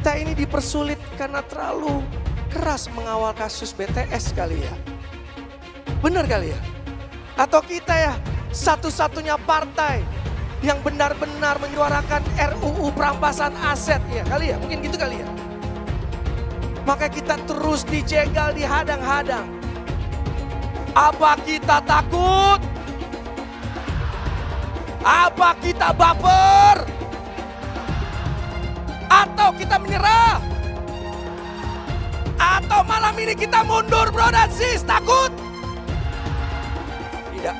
kita ini dipersulit karena terlalu keras mengawal kasus BTS kali ya. Benar kali ya? Atau kita ya satu-satunya partai yang benar-benar menyuarakan RUU perampasan aset ya kali ya, mungkin gitu kali ya. Maka kita terus dijegal, dihadang-hadang. Apa kita takut? Apa kita baper? Atau kita menyerah? Atau malam ini kita mundur bro dan sis, takut? Tidak.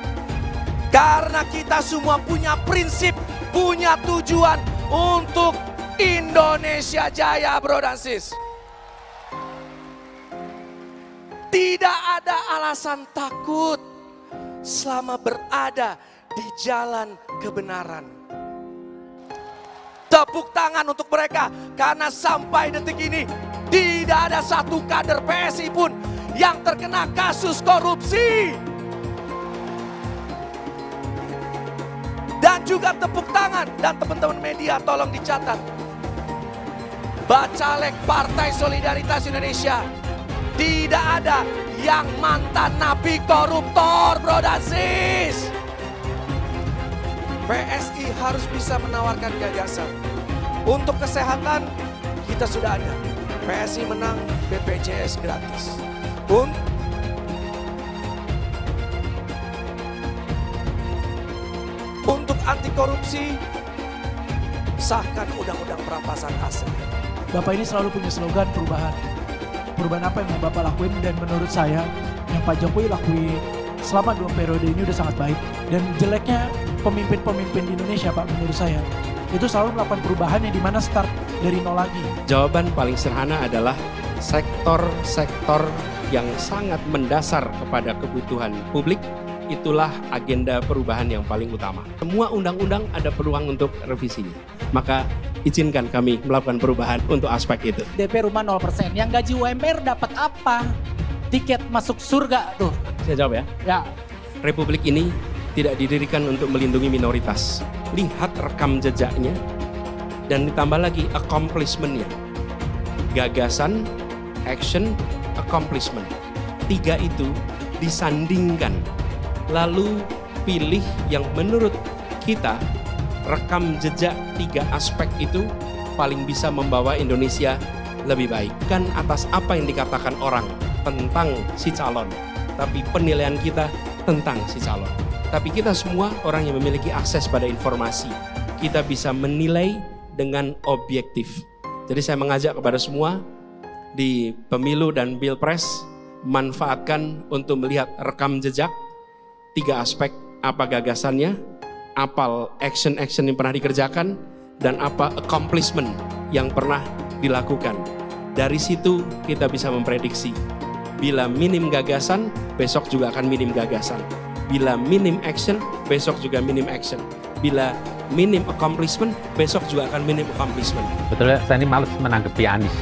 Karena kita semua punya prinsip, punya tujuan untuk Indonesia Jaya bro dan sis. Tidak ada alasan takut selama berada di jalan kebenaran. Tepuk tangan untuk mereka karena sampai detik ini tidak ada satu kader PSI pun yang terkena kasus korupsi. Dan juga tepuk tangan dan teman-teman media tolong dicatat. Bacalek Partai Solidaritas Indonesia. Tidak ada yang mantan napi koruptor bro dan sis. PSI harus bisa menawarkan gagasan. Untuk kesehatan kita sudah ada. PSI menang BPJS gratis. Untuk anti korupsi, sahkan undang-undang perampasan aset. Bapak ini selalu punya slogan perubahan. Perubahan apa yang mau Bapak lakuin, dan menurut saya yang Pak Jokowi lakuin selama 2 periode ini udah sangat baik. Dan jeleknya pemimpin-pemimpin di Indonesia Pak, menurut saya itu selalu melakukan perubahan yang dimana start dari nol lagi. Jawaban paling sederhana adalah sektor-sektor yang sangat mendasar kepada kebutuhan publik. Itulah agenda perubahan yang paling utama. Semua undang-undang ada peluang untuk revisinya. Maka izinkan kami melakukan perubahan untuk aspek itu. DP rumah 0%, yang gaji UMR dapat apa? Tiket masuk surga tuh. Saya jawab ya. Ya. Republik ini tidak didirikan untuk melindungi minoritas. Lihat rekam jejaknya dan ditambah lagi accomplishment-nya. Gagasan, action, accomplishment. 3 itu disandingkan. Lalu pilih yang menurut kita rekam jejak 3 aspek itu paling bisa membawa Indonesia lebih baik. Kan atas apa yang dikatakan orang tentang si calon, tapi penilaian kita tentang si calon. Tapi kita semua orang yang memiliki akses pada informasi. Kita bisa menilai dengan objektif. Jadi saya mengajak kepada semua di pemilu dan pilpres, manfaatkan untuk melihat rekam jejak 3 aspek, apa gagasannya, apa action-action yang pernah dikerjakan, dan apa accomplishment yang pernah dilakukan. Dari situ kita bisa memprediksi, bila minim gagasan, besok juga akan minim gagasan. Bila minim action, besok juga minim action. Bila minim accomplishment, besok juga akan minim accomplishment. Betul ya, saya ini males menanggapi Anies.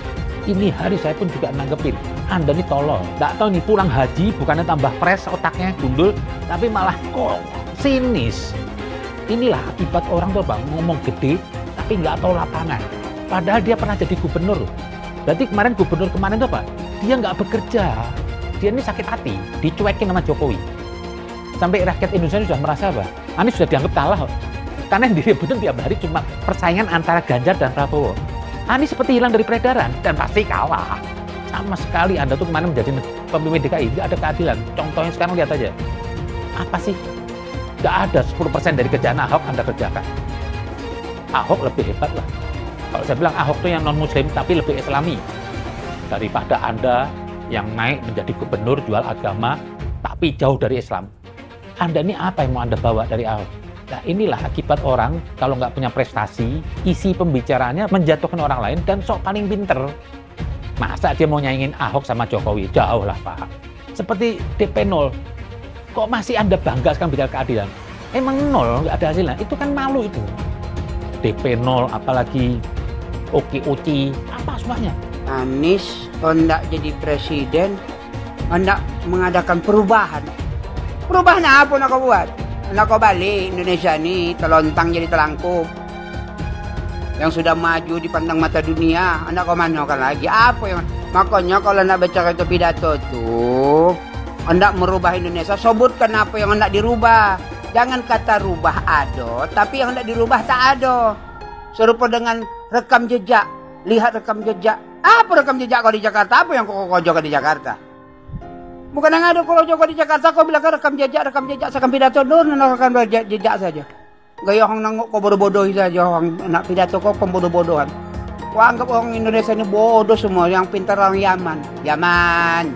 Ini hari saya pun juga nanggepin, Anda nih tolol. Nggak tahu nih pulang haji bukannya tambah fresh otaknya, gundul, tapi malah kok sinis. Inilah akibat orang tuh bang, ngomong gede tapi nggak tahu lapangan. Padahal dia pernah jadi gubernur. Berarti kemarin gubernur kemarin tuh Pak, dia nggak bekerja. Dia ini sakit hati, dicuekin sama Jokowi. Sampai rakyat Indonesia sudah merasa apa? Anies sudah dianggap kalah. Karena yang diributin tiap hari cuma persaingan antara Ganjar dan Prabowo. Anies seperti hilang dari peredaran dan pasti kalah. Sama sekali Anda tuh kemarin menjadi pemimpin DKI, tidak ada keadilan. Contohnya sekarang lihat aja. Apa sih? Gak ada 10% dari kerjaan Ahok Anda kerjakan. Ahok lebih hebat lah. Kalau saya bilang Ahok tuh yang non-muslim tapi lebih islami. Daripada Anda yang naik menjadi gubernur jual agama tapi jauh dari Islam. Anda ini apa yang mau Anda bawa dari Ahok? Nah inilah akibat orang kalau nggak punya prestasi, isi pembicaraannya menjatuhkan orang lain dan sok paling pinter. Masa dia mau nyaingin Ahok sama Jokowi? Jauh lah Pak. Seperti DP 0. Kok masih Anda bangga sekarang bicara keadilan? Emang 0, nggak ada hasilnya. Itu kan malu itu. DP 0, apalagi OKOC, apa semuanya. Anies hendak jadi presiden, hendak mengadakan perubahan. Perubahan apa nak kau buat? Nak kau balik Indonesia ni terlontang jadi telangkup. yang sudah maju dipandang mata dunia, anda komanokan lagi apa yang makanya kalau anda baca itu pidato tuh anda merubah Indonesia, sebutkan apa yang anda dirubah, jangan kata rubah ado tapi yang anda dirubah tak ado. Serupa dengan rekam jejak, lihat rekam jejak, apa rekam jejak kau di Jakarta, apa yang kau juga di Jakarta? Bukan yang ada kalau juga di Jakarta kau bilang rekam jejak seakan pidato doang rekam jejak saja. Gaya orang nangok kau bodoh-bodoh saja, orang nak pidato kau pembodoh-bodohan. Kau anggap orang Indonesia ini bodoh semua, yang pintar orang Yaman.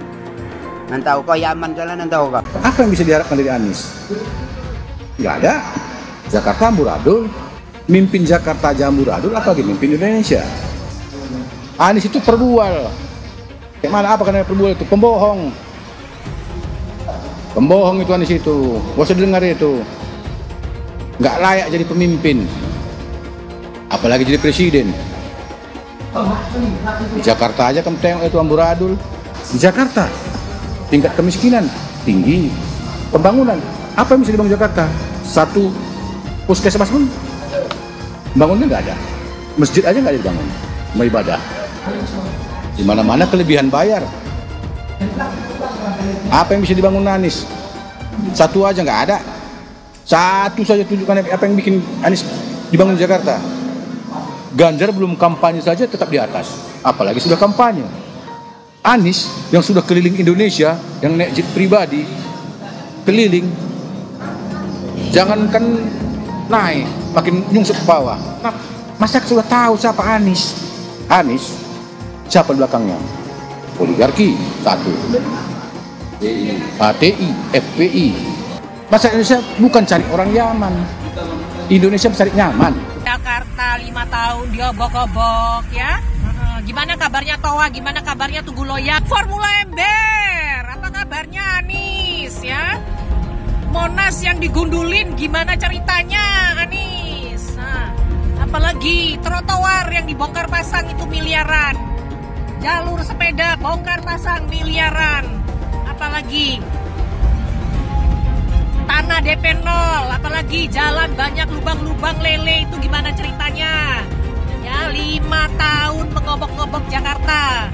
Nanti tahu kau Yaman jalan, nanti tahu kau. Apa yang bisa diharapkan dari Anies? Nggak ada. Jakarta amburadul, mimpin Jakarta aja amburadul, apalagi mimpin Indonesia. Anies itu perbual. Kayak mana apa karena perbual itu? Pembohong. Pembohong itu Anies itu. Gak usah dengar itu. Nggak layak jadi pemimpin, apalagi jadi presiden. Di Jakarta aja kamu tengok itu amburadul. Di Jakarta tingkat kemiskinan tinggi, pembangunan apa yang bisa dibangun Jakarta? Satu puskesmas pun bangunnya nggak ada, masjid aja nggak ada dibangun, mau ibadah. Di mana-mana kelebihan bayar. Apa yang bisa dibangun Anies? Satu aja nggak ada. Satu saja tunjukkan apa yang bikin Anies dibangun di Jakarta. Ganjar belum kampanye saja tetap di atas, apalagi sudah kampanye. Anies yang sudah keliling Indonesia, yang naik jet pribadi keliling, jangankan naik, makin nyungsep ke bawah. Nah, masyarakat sudah tahu siapa Anies. Anies siapa belakangnya? Oligarki satu, HTI, FPI. Masyarakat Indonesia bukan cari orang Yaman. Indonesia cari nyaman. Jakarta 5 tahun diobok-obok ya. Gimana kabarnya Toa? Gimana kabarnya Tugu Loyak? Formula Ember. Apa kabarnya Anies ya? Monas yang digundulin gimana ceritanya Anies? Nah, apalagi trotoar yang dibongkar pasang itu miliaran. Jalur sepeda bongkar pasang miliaran. Apalagi tanah DP 0, apalagi jalan banyak lubang-lubang lele itu gimana ceritanya? Ya 5 tahun mengobok-ngobok Jakarta.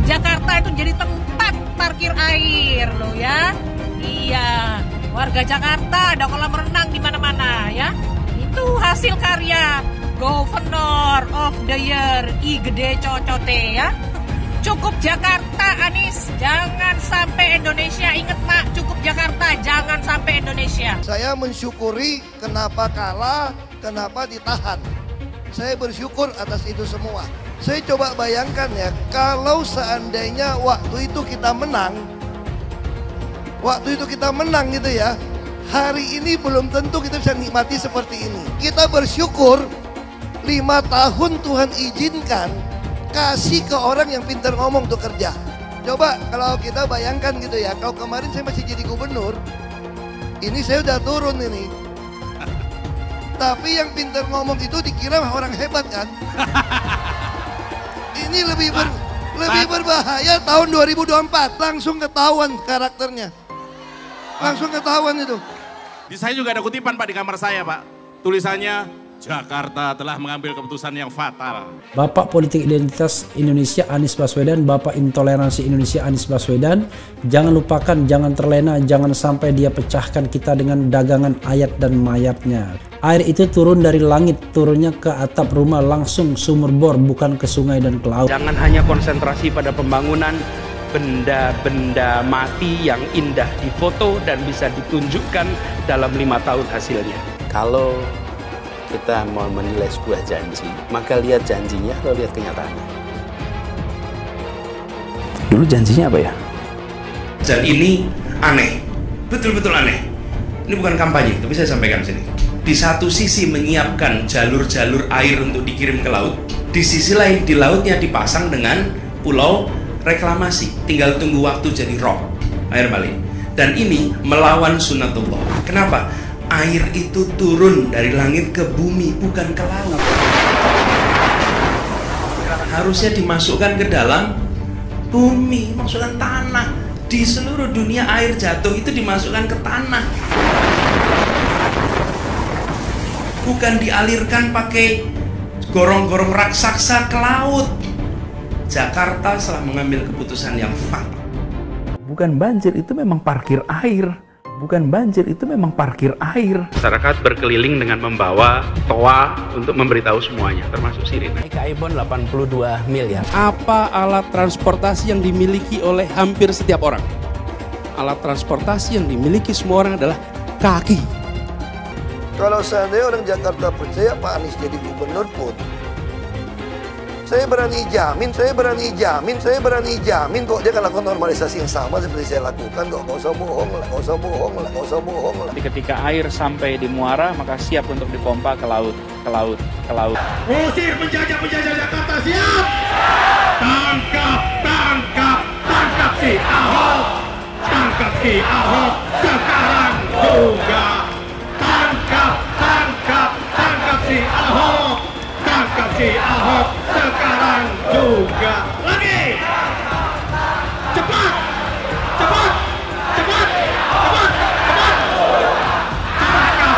Jakarta itu jadi tempat parkir air loh ya. Iya, warga Jakarta ada kolam renang di mana-mana ya. Itu hasil karya Governor of the Year I Gede Cocote ya. Cukup Jakarta Anies, jangan sampai Indonesia. Ingat Pak, cukup Jakarta, jangan sampai Indonesia. Saya mensyukuri kenapa kalah, kenapa ditahan. Saya bersyukur atas itu semua. Saya coba bayangkan ya, kalau seandainya waktu itu kita menang gitu ya, hari ini belum tentu kita bisa nikmati seperti ini. Kita bersyukur 5 tahun Tuhan izinkan kasih ke orang yang pintar ngomong untuk kerja. Coba kalau kita bayangkan gitu ya, kalau kemarin saya masih jadi gubernur, ini saya udah turun ini. Tapi yang pintar ngomong itu dikira orang hebat kan? Ini lebih berbahaya tahun 2024, langsung ketahuan karakternya. Langsung ketahuan itu. Di saya juga ada kutipan Pak di kamar saya Pak. Tulisannya, Jakarta telah mengambil keputusan yang fatal. Bapak Politik Identitas Indonesia Anies Baswedan, Bapak Intoleransi Indonesia Anies Baswedan. Jangan lupakan, jangan terlena, jangan sampai dia pecahkan kita dengan dagangan ayat dan mayatnya. Air itu turun dari langit, turunnya ke atap rumah langsung sumur bor, bukan ke sungai dan ke laut. Jangan hanya konsentrasi pada pembangunan benda-benda mati yang indah difoto dan bisa ditunjukkan dalam 5 tahun hasilnya. Kalau kita mau menilai sebuah janji, maka lihat janjinya atau lihat kenyataannya. Dulu janjinya apa ya? Dan ini aneh, betul-betul aneh. Ini bukan kampanye, tapi saya sampaikan sini. Di satu sisi menyiapkan jalur-jalur air untuk dikirim ke laut, di sisi lain di lautnya dipasang dengan pulau reklamasi, tinggal tunggu waktu jadi rob, air balik. Dan ini melawan sunatullah. Kenapa? Air itu turun dari langit ke bumi, bukan ke laut. Harusnya dimasukkan ke dalam bumi, masukkan tanah. Di seluruh dunia air jatuh itu dimasukkan ke tanah. bukan dialirkan pakai gorong-gorong raksasa ke laut. Jakarta telah mengambil keputusan yang fatal. Bukan banjir, itu memang parkir air. Bukan banjir, itu memang parkir air. Masyarakat berkeliling dengan membawa toa untuk memberitahu semuanya, termasuk sirine. KAI-BON 82 miliar. Apa alat transportasi yang dimiliki oleh hampir setiap orang? Alat transportasi yang dimiliki semua orang adalah kaki. Kalau seandainya orang Jakarta percaya Pak Anies jadi gubernur pun, saya berani jamin kok dia akan lakukan normalisasi yang sama seperti saya lakukan kok. Gak usah bohong lah. Ketika air sampai di muara, maka siap untuk dipompa ke laut. Usir penjajah Jakarta, siap! Tangkap si Ahok! Tangkap si Ahok sekarang juga! Tangkap si Ahok! Tangkap si Ahok sekarang juga! Lagi! Cepat! Tangkap si Ahok! Tangkap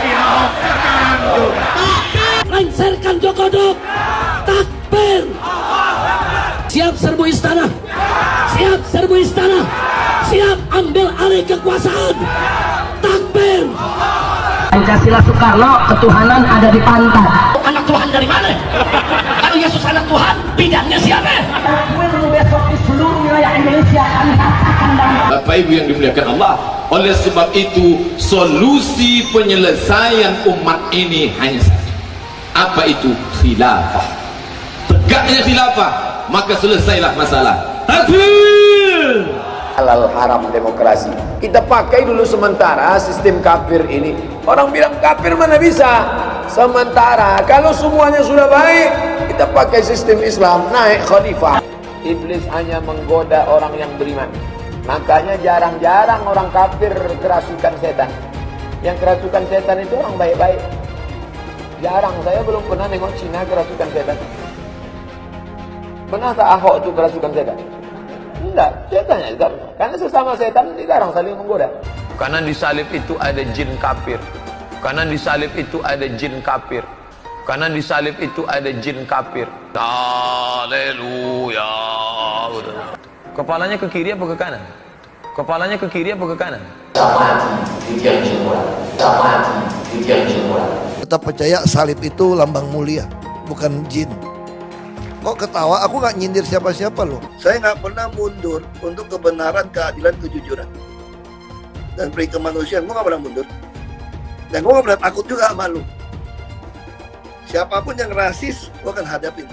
si Ahok sekarang juga! Lengserkan Jokodok! Takbir! Siap serbu istana! Siap ambil alih kekuasaan! Takbir! Pancasila Soekarno, ketuhanan ada di pantat. Anak Tuhan dari mana? Kalau Yesus anak Tuhan, bidangnya siapa? Takbir besok di seluruh wilayah Indonesia kami katakan dalam. Bapak Ibu yang dimuliakan Allah, oleh sebab itu solusi penyelesaian umat ini hanya satu. Apa itu? Khilafah. Tegaknya khilafah, maka selesailah masalah. Takbir! Halal haram demokrasi. Kita pakai dulu sementara sistem kafir ini. Orang bilang kafir mana bisa? Sementara kalau semuanya sudah baik, kita pakai sistem Islam, naik khalifah. Iblis hanya menggoda orang yang beriman. Makanya jarang-jarang orang kafir kerasukan setan. Yang kerasukan setan itu orang baik-baik. Jarang, saya belum pernah nengok Cina kerasukan setan. Pernah tak Ahok itu kerasukan setan? Enggak, setannya juga benar. Karena sesama setan dilarang saling menggoda. Karena di salib itu ada jin kafir. Karena di salib itu ada jin kafir. Karena di salib itu ada jin kafir. Haleluya. Kepalanya ke kiri apa ke kanan? Kepalanya ke kiri apa ke kanan? Tetap percaya salib itu lambang mulia, bukan jin. Kok ketawa? Aku nggak nyindir siapa-siapa loh. Saya nggak pernah mundur untuk kebenaran, keadilan, kejujuran, dan peri kemanusiaan. Gue nggak pernah mundur. Dan gue nggak pernah takut juga sama lu. Siapapun yang rasis, gue akan hadapin.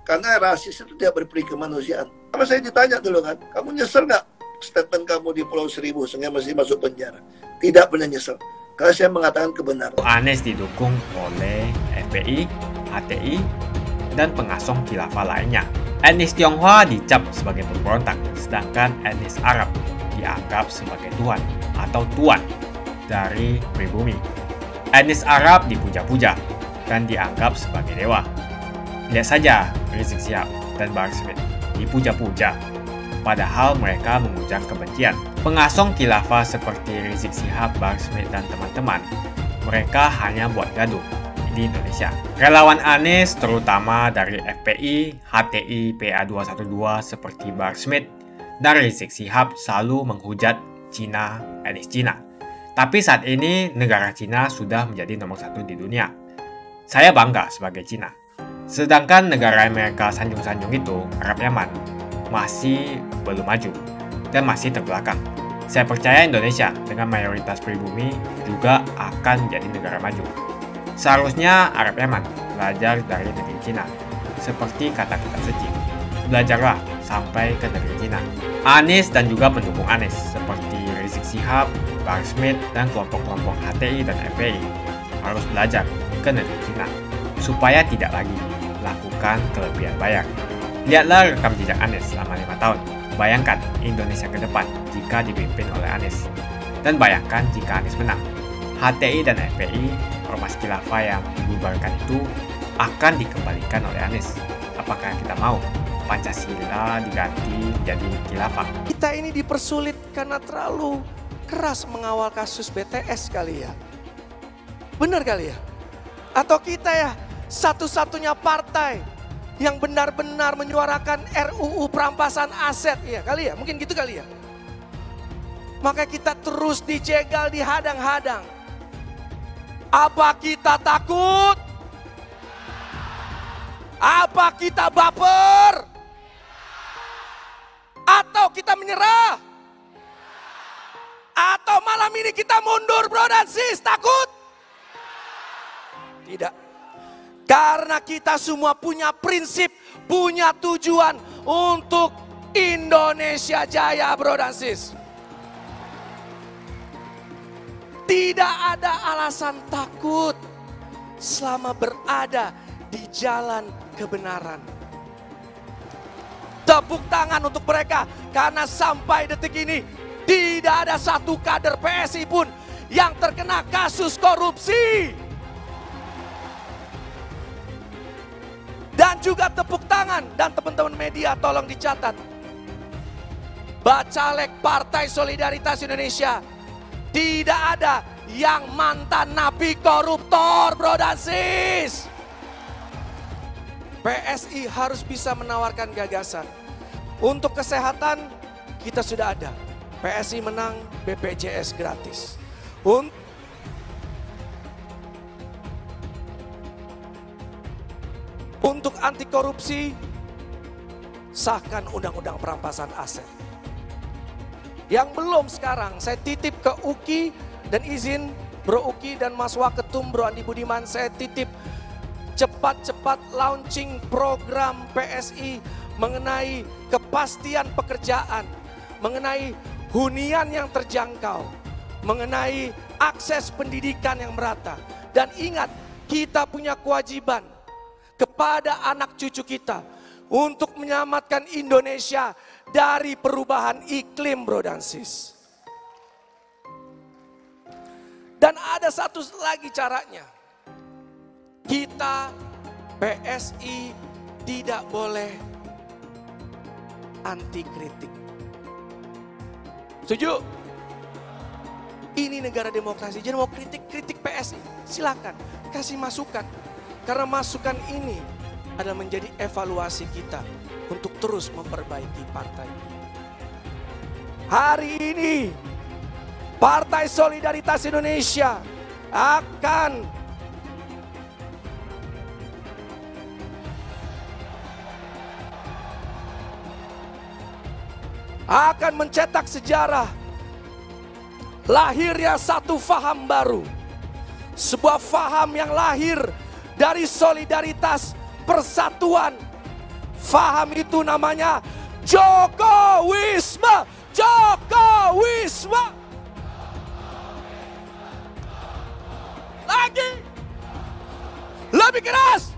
Karena rasis itu tidak berperi kemanusiaan. Sama saya ditanya dulu kan, kamu nyesel nggak statement kamu di Pulau Seribu sehingga masih masuk penjara? Tidak pernah nyesel. Karena saya mengatakan kebenaran. Anies didukung oleh FPI, HTI, dan pengasong khilafah lainnya. Etnis Tionghoa dicap sebagai pemberontak, sedangkan etnis Arab dianggap sebagai tuan atau tuan dari pribumi. Etnis Arab dipuja-puja dan dianggap sebagai dewa. Lihat saja Rizik Syihab dan Bahar Smith dipuja-puja, padahal mereka mengujang kebencian. Pengasong khilafah seperti Rizik Syihab, Bahar Smith, dan teman-teman, mereka hanya buat gaduh di Indonesia. Relawan Anies terutama dari FPI, HTI, PA212 seperti Bahar Smith dan Rizik Syihab selalu menghujat Cina, etnis Cina. Tapi saat ini negara Cina sudah menjadi nomor 1 di dunia. Saya bangga sebagai Cina. Sedangkan negara Amerika sanjung-sanjung itu, Arab Yaman, masih belum maju dan masih terbelakang. Saya percaya Indonesia dengan mayoritas pribumi juga akan menjadi negara maju. Seharusnya Arab Yaman belajar dari negeri Cina. Seperti kata kitab suci, belajarlah sampai ke negeri Cina. Anies dan juga pendukung Anies seperti Rizik Syihab, Bahar Smith, dan kelompok-kelompok HTI dan FPI harus belajar ke negeri Cina supaya tidak lagi melakukan kelebihan bayar. Lihatlah rekam jejak Anies selama 5 tahun. Bayangkan Indonesia ke depan jika dipimpin oleh Anies. Dan bayangkan jika Anies menang. HTI dan FPI, ormas khilafah yang dibubarkan itu akan dikembalikan oleh Anies. Apakah kita mau Pancasila diganti jadi khilafah? Kita ini dipersulit karena terlalu keras mengawal kasus BTS kali ya. Benar kali ya? Atau kita ya satu-satunya partai yang benar-benar menyuarakan RUU perampasan aset. Ya kali ya, mungkin gitu kali ya. Maka kita terus dijegal, dihadang-hadang. Apa kita takut? Apa kita baper? Atau kita menyerah? Atau malam ini kita mundur bro dan sis, takut? Tidak. Karena kita semua punya prinsip, punya tujuan untuk Indonesia Jaya bro dan sis. Tidak ada alasan takut selama berada di jalan kebenaran. Tepuk tangan untuk mereka karena sampai detik ini tidak ada satu kader PSI pun yang terkena kasus korupsi. Dan juga tepuk tangan dan teman-teman media tolong dicatat. Bacalek Partai Solidaritas Indonesia tidak ada yang mantan napi koruptor bro dan sis. PSI harus bisa menawarkan gagasan. Untuk kesehatan kita sudah ada. PSI menang BPJS gratis. Untuk anti korupsi, sahkan undang-undang perampasan aset. Yang belum sekarang saya titip ke UKI dan izin Bro UKI dan Mas Waketum Bro Andi Budiman, saya titip cepat-cepat launching program PSI mengenai kepastian pekerjaan, mengenai hunian yang terjangkau, mengenai akses pendidikan yang merata. Dan ingat, kita punya kewajiban kepada anak cucu kita untuk menyelamatkan Indonesia dari perubahan iklim bro dan sis. Dan ada satu lagi caranya. Kita PSI tidak boleh anti kritik. Setuju? Ini negara demokrasi. Jadi mau kritik PSI, silakan kasih masukan. Karena masukan ini adalah menjadi evaluasi kita untuk terus memperbaiki partai. Hari ini Partai Solidaritas Indonesia akan mencetak sejarah lahirnya satu faham baru. Sebuah faham yang lahir dari solidaritas persatuan. Faham itu namanya Jokowisme. Jokowisme. Lagi. Lebih keras.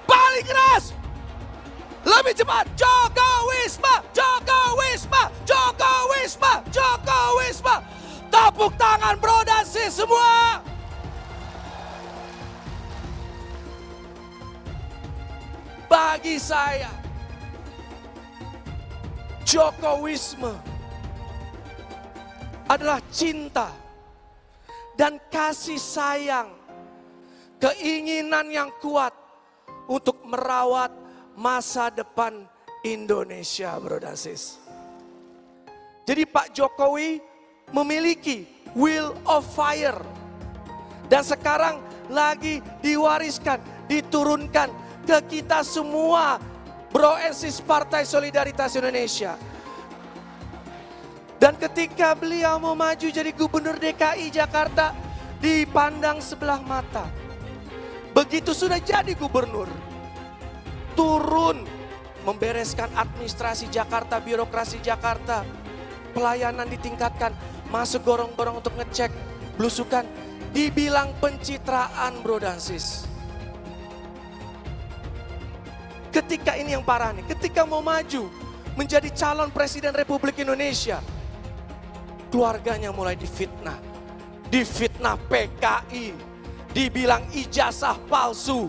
Paling keras. Lebih cepat. Jokowisme. Jokowisme. Jokowisme. Jokowisme. Tepuk tangan bro dan sis semua. Bagi saya, Jokowisme adalah cinta dan kasih sayang, keinginan yang kuat untuk merawat masa depan Indonesia, bro dan sis. Jadi Pak Jokowi memiliki will of fire dan sekarang lagi diwariskan, diturunkan ke kita semua, bro and sis Partai Solidaritas Indonesia. Dan ketika beliau mau maju jadi gubernur DKI Jakarta, dipandang sebelah mata. Begitu sudah jadi gubernur, turun membereskan administrasi Jakarta, birokrasi Jakarta, pelayanan ditingkatkan, masuk gorong-gorong untuk ngecek, belusukan, dibilang pencitraan bro dan sis. Ketika ini yang parah nih, ketika mau maju menjadi calon presiden Republik Indonesia, keluarganya mulai difitnah. Difitnah PKI, dibilang ijazah palsu.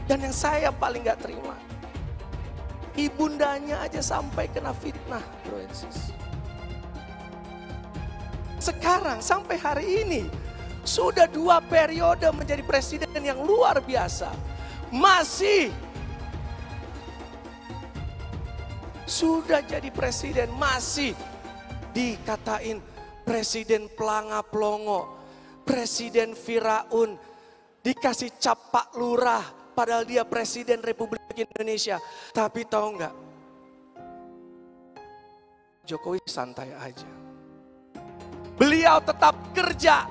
Dan yang saya paling gak terima, ibundanya aja sampai kena fitnah, bro and sis. sekarang sampai hari ini sudah 2 periode menjadi presiden yang luar biasa. Masih sudah jadi presiden masih dikatain presiden pelanga-pelongo, presiden Firaun, dikasih cap Pak Lurah padahal dia presiden Republik Indonesia. Tapi tahu nggak? Jokowi santai aja. Beliau tetap kerja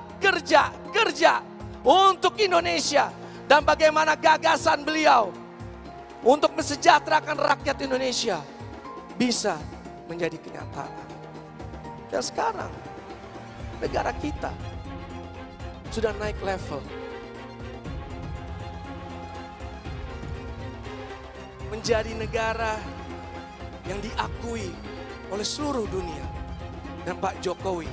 untuk Indonesia. Dan bagaimana gagasan beliau untuk mensejahterakan rakyat Indonesia bisa menjadi kenyataan. Dan sekarang negara kita sudah naik level. Menjadi negara yang diakui oleh seluruh dunia. Dan Pak Jokowi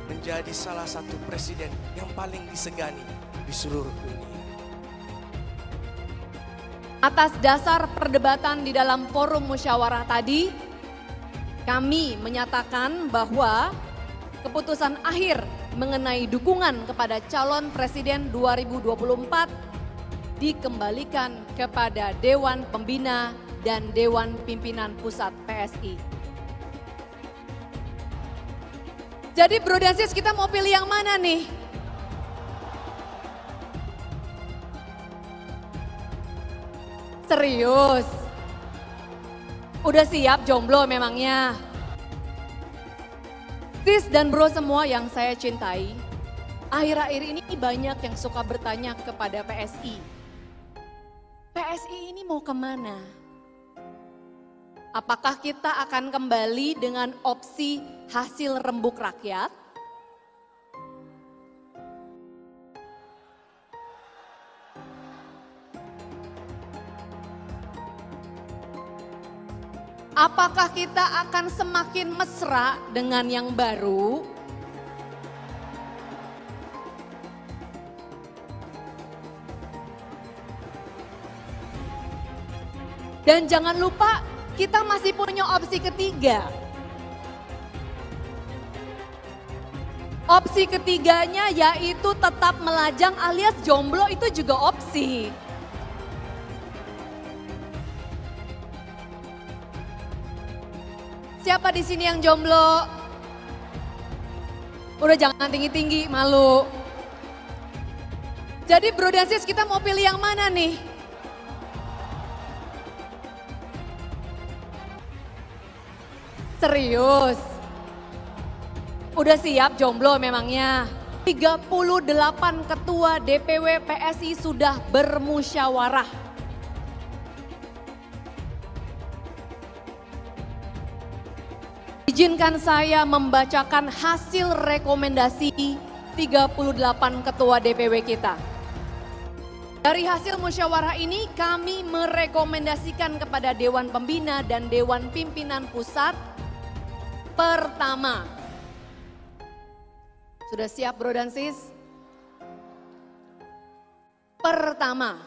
menjadi salah satu presiden yang paling disegani di seluruh dunia. Atas dasar perdebatan di dalam forum musyawarah tadi, kami menyatakan bahwa keputusan akhir mengenai dukungan kepada calon presiden 2024 dikembalikan kepada Dewan Pembina dan Dewan Pimpinan Pusat PSI. Jadi Bro dan Sis, kita mau pilih yang mana nih? Serius? Udah siap jomblo memangnya? Sis dan bro semua yang saya cintai, akhir-akhir ini banyak yang suka bertanya kepada PSI. PSI ini mau kemana? Apakah kita akan kembali dengan opsi hasil rembuk rakyat? Apakah kita akan semakin mesra dengan yang baru? Dan jangan lupa kita masih punya opsi ketiga. Opsi ketiganya yaitu tetap melajang alias jomblo, itu juga opsi. Siapa di sini yang jomblo? Udah jangan tinggi-tinggi, malu. Jadi Bro dan Sis, kita mau pilih yang mana nih? Serius? Udah siap jomblo memangnya? 38 ketua DPW PSI sudah bermusyawarah. Izinkan saya membacakan hasil rekomendasi 38 ketua DPW kita. Dari hasil musyawarah ini kami merekomendasikan kepada Dewan Pembina dan Dewan Pimpinan Pusat. Pertama, sudah siap Bro dan Sis? Pertama,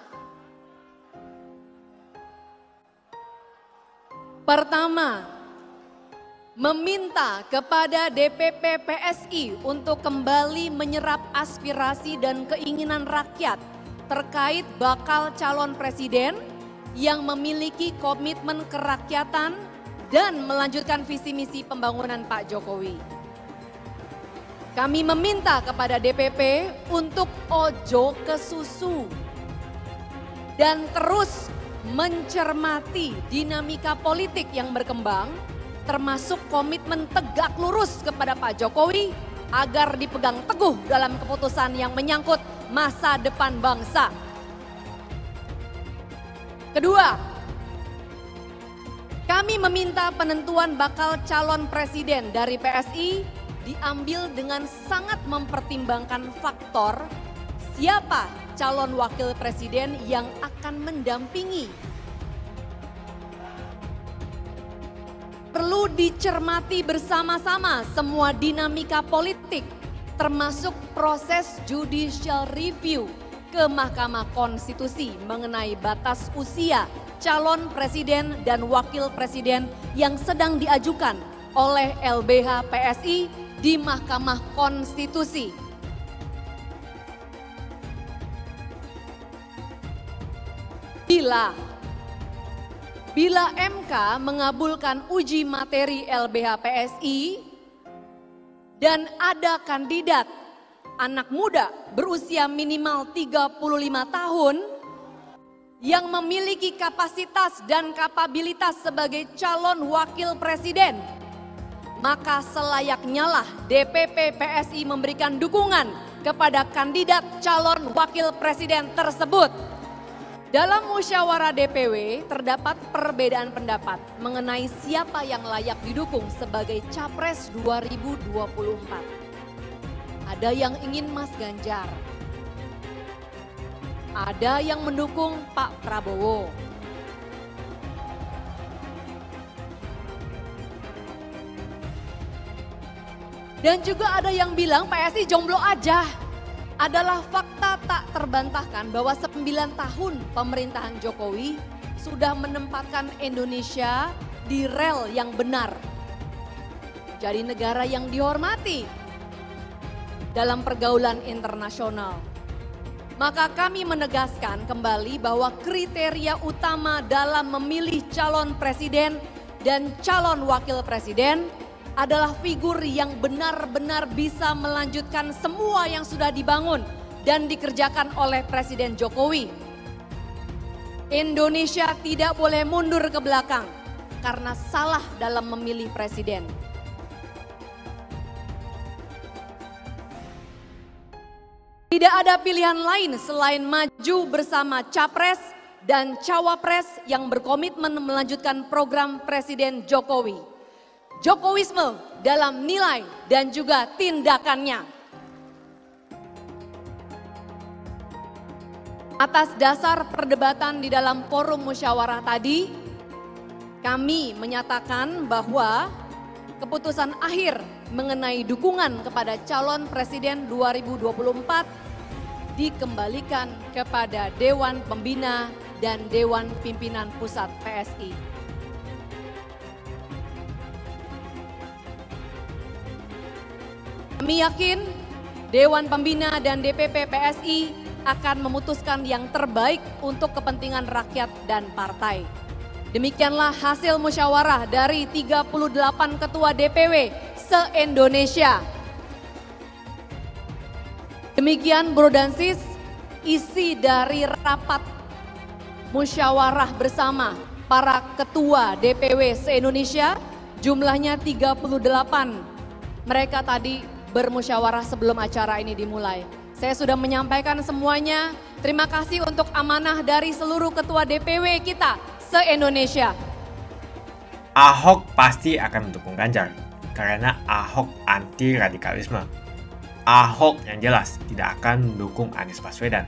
meminta kepada DPP PSI untuk kembali menyerap aspirasi dan keinginan rakyat terkait bakal calon presiden yang memiliki komitmen kerakyatan dan melanjutkan visi misi pembangunan Pak Jokowi. Kami meminta kepada DPP untuk ojo ke susu dan terus mencermati dinamika politik yang berkembang, termasuk komitmen tegak lurus kepada Pak Jokowi agar dipegang teguh dalam keputusan yang menyangkut masa depan bangsa. Kedua, kami meminta penentuan bakal calon presiden dari PSI diambil dengan sangat mempertimbangkan faktor siapa calon wakil presiden yang akan mendampingi. Perlu dicermati bersama-sama semua dinamika politik, termasuk proses judicial review ke Mahkamah Konstitusi mengenai batas usia calon presiden dan wakil presiden yang sedang diajukan oleh LBH PSI di Mahkamah Konstitusi. Bila MK mengabulkan uji materi LBH PSI dan ada kandidat anak muda berusia minimal 35 tahun yang memiliki kapasitas dan kapabilitas sebagai calon wakil presiden, maka selayaknya lah DPP PSI memberikan dukungan kepada kandidat calon wakil presiden tersebut. Dalam musyawarah DPW terdapat perbedaan pendapat mengenai siapa yang layak didukung sebagai Capres 2024. Ada yang ingin Mas Ganjar, ada yang mendukung Pak Prabowo. Dan juga ada yang bilang PSI jomblo aja. Adalah fakta tak terbantahkan bahwa 9 tahun pemerintahan Jokowi sudah menempatkan Indonesia di rel yang benar. Jadi negara yang dihormati dalam pergaulan internasional. Maka kami menegaskan kembali bahwa kriteria utama dalam memilih calon presiden dan calon wakil presiden adalah figur yang benar-benar bisa melanjutkan semua yang sudah dibangun dan dikerjakan oleh Presiden Jokowi. Indonesia tidak boleh mundur ke belakang karena salah dalam memilih presiden. Tidak ada pilihan lain selain maju bersama Capres dan Cawapres yang berkomitmen melanjutkan program Presiden Jokowi. Jokowisme dalam nilai dan juga tindakannya. Atas dasar perdebatan di dalam forum musyawarah tadi, kami menyatakan bahwa keputusan akhir mengenai dukungan kepada calon presiden 2024 dikembalikan kepada Dewan Pembina dan Dewan Pimpinan Pusat PSI. Kami yakin Dewan Pembina dan DPP PSI akan memutuskan yang terbaik untuk kepentingan rakyat dan partai. Demikianlah hasil musyawarah dari 38 ketua DPW se-Indonesia. Demikian Bro dan Sis, isi dari rapat musyawarah bersama para ketua DPW se-Indonesia, jumlahnya 38. Mereka tadi bermusyawarah sebelum acara ini dimulai. Saya sudah menyampaikan semuanya. Terima kasih untuk amanah dari seluruh ketua DPW kita se-Indonesia. Ahok pasti akan mendukung Ganjar karena Ahok anti radikalisme. Ahok yang jelas tidak akan mendukung Anies Baswedan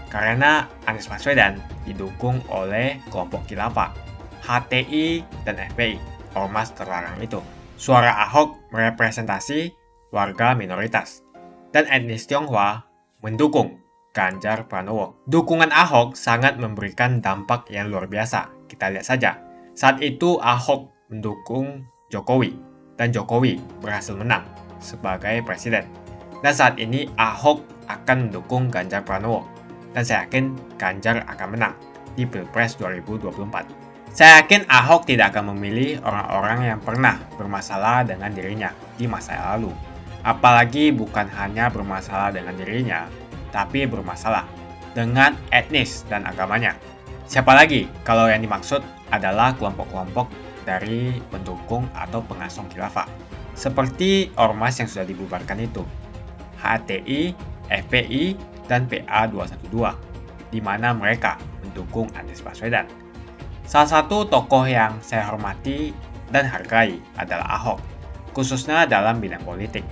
karena Anies Baswedan didukung oleh kelompok khilafah, HTI dan FPI, ormas terlarang itu. Suara Ahok merepresentasi warga minoritas dan etnis Tionghoa mendukung Ganjar Pranowo. Dukungan Ahok sangat memberikan dampak yang luar biasa. Kita lihat saja. Saat itu Ahok mendukung Jokowi dan Jokowi berhasil menang sebagai presiden. Dan saat ini Ahok akan mendukung Ganjar Pranowo dan saya yakin Ganjar akan menang di Pilpres 2024. Saya yakin Ahok tidak akan memilih orang-orang yang pernah bermasalah dengan dirinya di masa lalu. Apalagi bukan hanya bermasalah dengan dirinya, tapi bermasalah dengan etnis dan agamanya. Siapa lagi kalau yang dimaksud adalah kelompok-kelompok dari pendukung atau pengasong khilafah. Seperti ormas yang sudah dibubarkan itu, HTI, FPI, dan PA212, di mana mereka mendukung Anies Baswedan. Salah satu tokoh yang saya hormati dan hargai adalah Ahok, khususnya dalam bidang politik.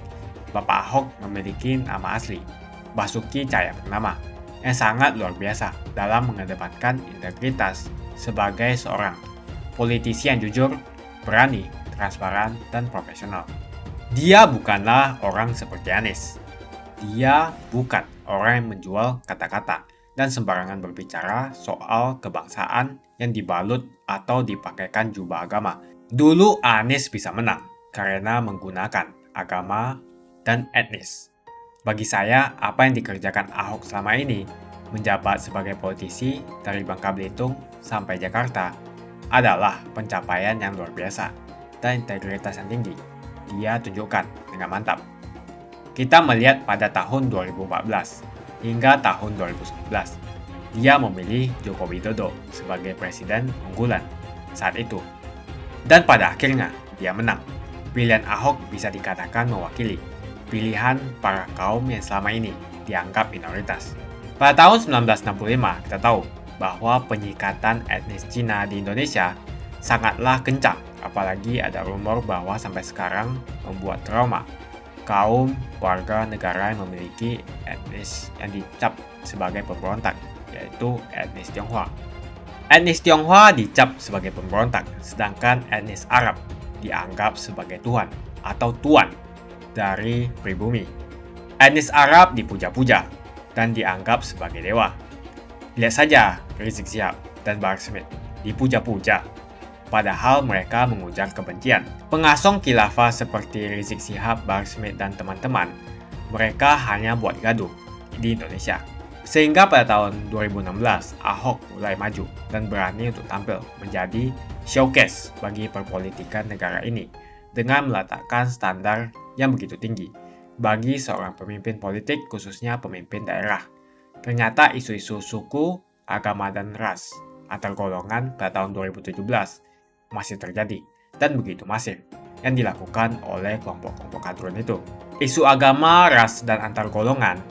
Bapak Ahok memiliki nama asli, Basuki Cahayapurnama, yang sangat luar biasa dalam mengedepankan integritas sebagai seorang politisi yang jujur, berani, transparan, dan profesional. Dia bukanlah orang seperti Anies. Dia bukan orang yang menjual kata-kata dan sembarangan berbicara soal kebangsaan yang dibalut atau dipakaikan jubah agama. Dulu Anies bisa menang karena menggunakan agama, dan etnis. Bagi saya, apa yang dikerjakan Ahok selama ini, menjabat sebagai politisi dari Bangka Belitung sampai Jakarta, adalah pencapaian yang luar biasa dan integritas yang tinggi. Dia tunjukkan dengan mantap. Kita melihat pada tahun 2014 hingga tahun 2019, dia memilih Joko Widodo sebagai presiden unggulan saat itu. Dan pada akhirnya, dia menang. Pilihan Ahok bisa dikatakan mewakili pilihan para kaum yang selama ini dianggap minoritas. Pada tahun 1965, kita tahu bahwa penyikatan etnis Cina di Indonesia sangatlah kencang, apalagi ada rumor bahwa sampai sekarang membuat trauma kaum warga negara yang memiliki etnis yang dicap sebagai pemberontak, yaitu etnis Tionghoa. Etnis Tionghoa dicap sebagai pemberontak, sedangkan etnis Arab dianggap sebagai Tuhan atau Tuan dari pribumi. Etnis Arab dipuja-puja dan dianggap sebagai dewa. Lihat saja Rizik Syihab dan Bahar Smith dipuja-puja, padahal mereka mengujar kebencian. Pengasong khilafah seperti Rizik Syihab, Bahar Smith, dan teman-teman, mereka hanya buat gaduh di Indonesia. Sehingga pada tahun 2016, Ahok mulai maju dan berani untuk tampil menjadi showcase bagi perpolitikan negara ini dengan meletakkan standar yang begitu tinggi bagi seorang pemimpin politik, khususnya pemimpin daerah. Ternyata isu-isu suku, agama, dan ras antar golongan pada tahun 2017 masih terjadi dan begitu masif yang dilakukan oleh kelompok-kelompok kadrun itu. Isu agama, ras, dan antar golongan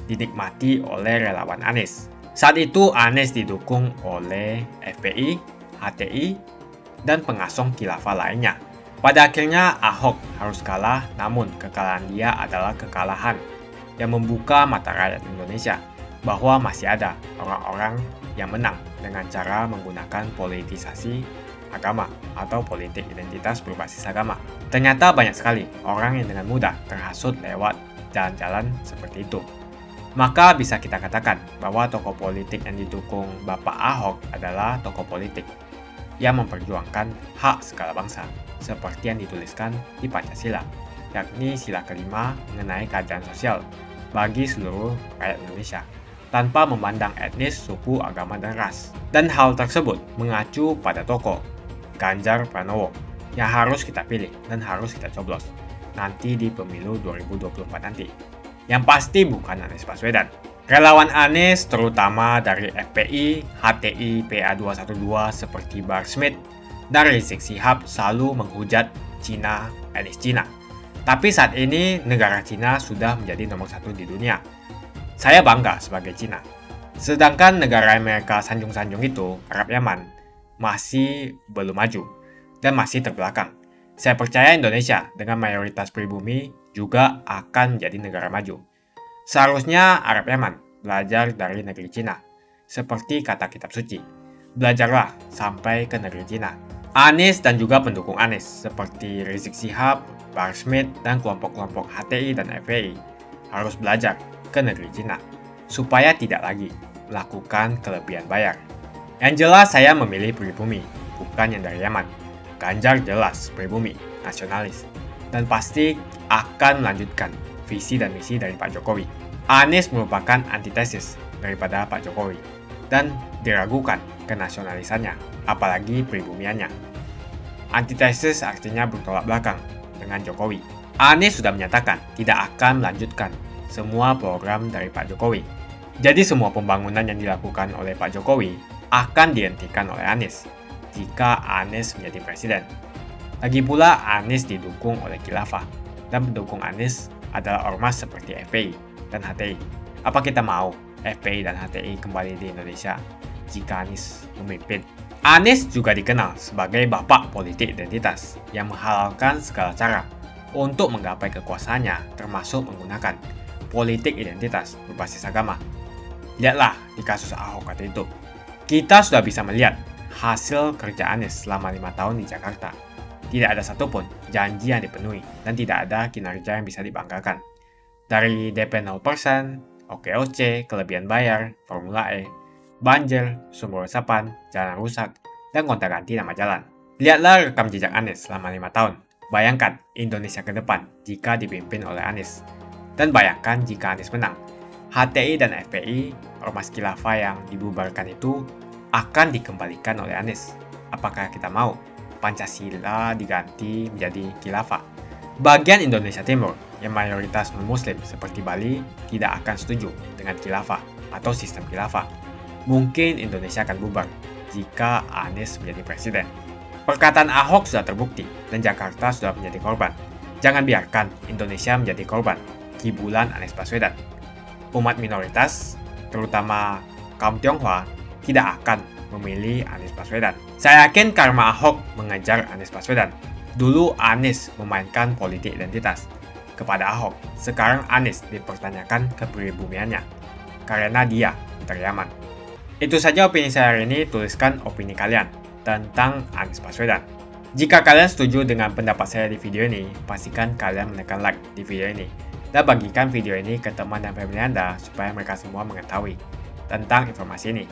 dinikmati oleh relawan Anies. Saat itu Anies didukung oleh FPI, HTI, dan pengasong khilafah lainnya. Pada akhirnya Ahok harus kalah, namun kekalahan dia adalah kekalahan yang membuka mata rakyat Indonesia bahwa masih ada orang-orang yang menang dengan cara menggunakan politisasi agama atau politik identitas berbasis agama. Ternyata banyak sekali orang yang dengan mudah terhasut lewat jalan-jalan seperti itu. Maka bisa kita katakan bahwa tokoh politik yang didukung Bapak Ahok adalah tokoh politik yang memperjuangkan hak segala bangsa, seperti yang dituliskan di Pancasila, yakni sila kelima mengenai keadilan sosial bagi seluruh rakyat Indonesia, tanpa memandang etnis, suku, agama, dan ras. Dan hal tersebut mengacu pada tokoh Ganjar Pranowo yang harus kita pilih dan harus kita coblos nanti di pemilu 2024 nanti. Yang pasti bukan Anies Baswedan. Relawan Anies, terutama dari FPI, HTI, PA212 seperti Bahar Smith dan Rizik Syihab selalu menghujat Cina, etnis Cina. Tapi saat ini negara Cina sudah menjadi nomor satu di dunia. Saya bangga sebagai Cina. Sedangkan negara yang mereka sanjung-sanjung itu, Arab Yaman, masih belum maju dan masih terbelakang. Saya percaya Indonesia dengan mayoritas pribumi juga akan menjadi negara maju. Seharusnya Arab Yaman belajar dari negeri Cina. Seperti kata kitab suci, belajarlah sampai ke negeri Cina. Anies dan juga pendukung Anies seperti Rizik Syihab, Bahar Smith, dan kelompok-kelompok HTI dan FPI harus belajar ke negeri Cina supaya tidak lagi melakukan kelebihan bayar. Yang jelas saya memilih pribumi, bukan yang dari Yaman. Ganjar jelas pribumi, nasionalis, dan pasti akan melanjutkan visi dan misi dari Pak Jokowi. Anies merupakan antitesis daripada Pak Jokowi dan diragukan kenasionalisannya, apalagi pribumiannya. Antitesis artinya bertolak belakang dengan Jokowi. Anies sudah menyatakan tidak akan melanjutkan semua program dari Pak Jokowi. Jadi semua pembangunan yang dilakukan oleh Pak Jokowi akan dihentikan oleh Anies jika Anies menjadi presiden. Lagi pula Anies didukung oleh khilafah dan pendukung Anies adalah ormas seperti FPI dan HTI. Apa kita mau FPI dan HTI kembali di Indonesia jika Anies memimpin? Anies juga dikenal sebagai bapak politik identitas yang menghalalkan segala cara untuk menggapai kekuasaannya, termasuk menggunakan politik identitas berbasis agama. Lihatlah di kasus Ahok waktu itu. Kita sudah bisa melihat hasil kerja Anies selama 5 tahun di Jakarta. Tidak ada satupun janji yang dipenuhi dan tidak ada kinerja yang bisa dibanggakan. Dari DP 0%, OKOC, kelebihan bayar, Formula E, banjir, sumber resapan, jalan rusak, dan gonta-ganti nama jalan. Lihatlah rekam jejak Anies selama 5 tahun. Bayangkan Indonesia ke depan jika dipimpin oleh Anies. Dan bayangkan jika Anies menang. HTI dan FPI, Ormas Khilafah yang dibubarkan itu akan dikembalikan oleh Anies. Apakah kita mau Pancasila diganti menjadi Khilafah? Bagian Indonesia Timur yang mayoritas non-muslim seperti Bali tidak akan setuju dengan Khilafah atau sistem Khilafah. Mungkin Indonesia akan bubar jika Anies menjadi presiden. Perkataan Ahok sudah terbukti dan Jakarta sudah menjadi korban. Jangan biarkan Indonesia menjadi korban kibulan Anies Baswedan. Umat minoritas, terutama kaum Tionghoa, tidak akan memilih Anies Baswedan. Saya yakin karma Ahok mengejar Anies Baswedan. Dulu Anies memainkan politik identitas kepada Ahok. Sekarang Anies dipertanyakan kepribumiannya karena dia teriaman. Itu saja opini saya hari ini. Tuliskan opini kalian tentang Anies Baswedan. Jika kalian setuju dengan pendapat saya di video ini, pastikan kalian menekan like di video ini. Dan bagikan video ini ke teman dan family Anda supaya mereka semua mengetahui tentang informasi ini.